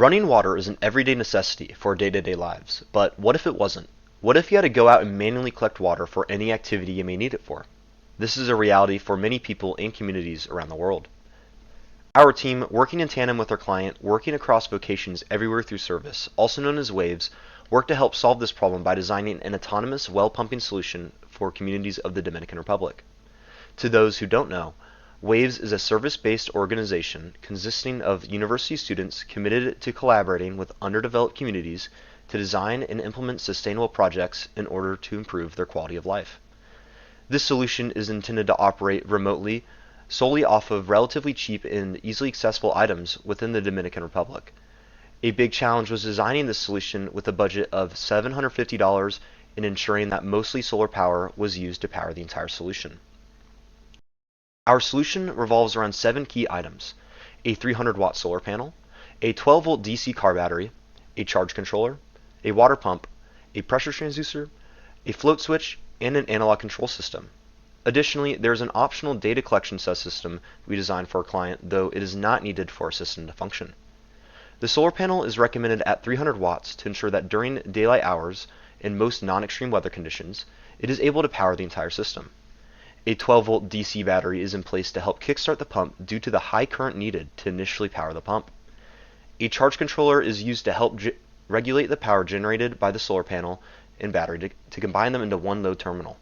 Running water is an everyday necessity for day-to-day lives, but what if it wasn't? What if you had to go out and manually collect water for any activity you may need it for? This is a reality for many people and communities around the world. Our team, working in tandem with our client, working across vocations everywhere through service, also known as WAVES, worked to help solve this problem by designing an autonomous well pumping solution for communities of the Dominican Republic. To those who don't know, WAVES is a service-based organization consisting of university students committed to collaborating with underdeveloped communities to design and implement sustainable projects in order to improve their quality of life. This solution is intended to operate remotely, solely off of relatively cheap and easily accessible items within the Dominican Republic. A big challenge was designing this solution with a budget of $750 and ensuring that mostly solar power was used to power the entire solution. Our solution revolves around 7 key items: a 300-watt solar panel, a 12-volt DC car battery, a charge controller, a water pump, a pressure transducer, a float switch, and an analog control system. Additionally, there is an optional data collection subsystem we designed for our client, though it is not needed for our system to function. The solar panel is recommended at 300 watts to ensure that during daylight hours and most non-extreme weather conditions, it is able to power the entire system. A 12-volt DC battery is in place to help kickstart the pump due to the high current needed to initially power the pump. A charge controller is used to help regulate the power generated by the solar panel and battery to combine them into one load terminal.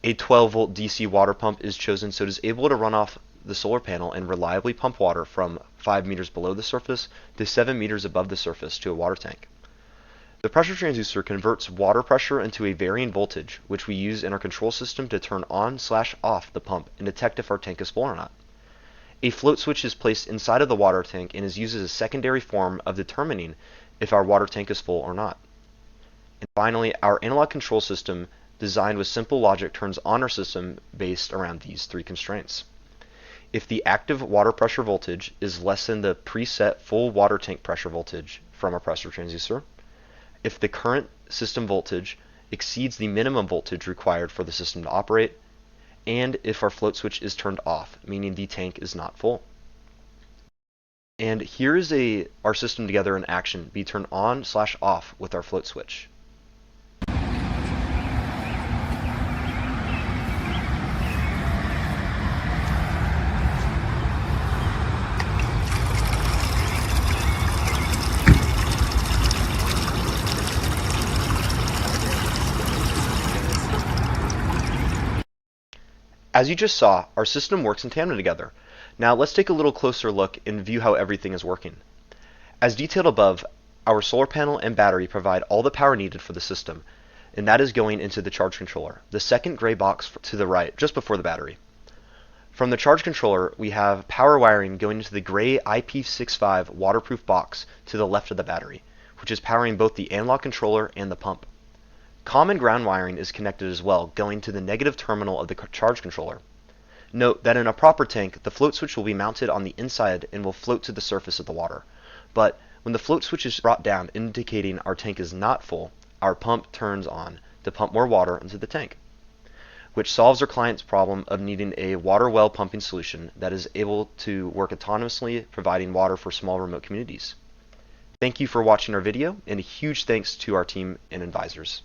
A 12-volt DC water pump is chosen so it is able to run off the solar panel and reliably pump water from 5 meters below the surface to 7 meters above the surface to a water tank. The pressure transducer converts water pressure into a varying voltage, which we use in our control system to turn on/off the pump and detect if our tank is full or not. A float switch is placed inside of the water tank and is used as a secondary form of determining if our water tank is full or not. And finally, our analog control system, designed with simple logic, turns on our system based around these 3 constraints. If the active water pressure voltage is less than the preset full water tank pressure voltage from our pressure transducer, if the current system voltage exceeds the minimum voltage required for the system to operate, and if our float switch is turned off, meaning the tank is not full. And here is our system together in action be turned on/off with our float switch. As you just saw, our system works in tandem together. Now let's take a little closer look and view how everything is working. As detailed above, our solar panel and battery provide all the power needed for the system, and that is going into the charge controller, the second gray box to the right, just before the battery. From the charge controller, we have power wiring going into the gray IP65 waterproof box to the left of the battery, which is powering both the analog controller and the pump. Common ground wiring is connected as well, going to the negative terminal of the charge controller. Note that in a proper tank, the float switch will be mounted on the inside and will float to the surface of the water. But when the float switch is brought down, indicating our tank is not full, our pump turns on to pump more water into the tank, which solves our client's problem of needing a water well pumping solution that is able to work autonomously, providing water for small remote communities. Thank you for watching our video, and a huge thanks to our team and advisors.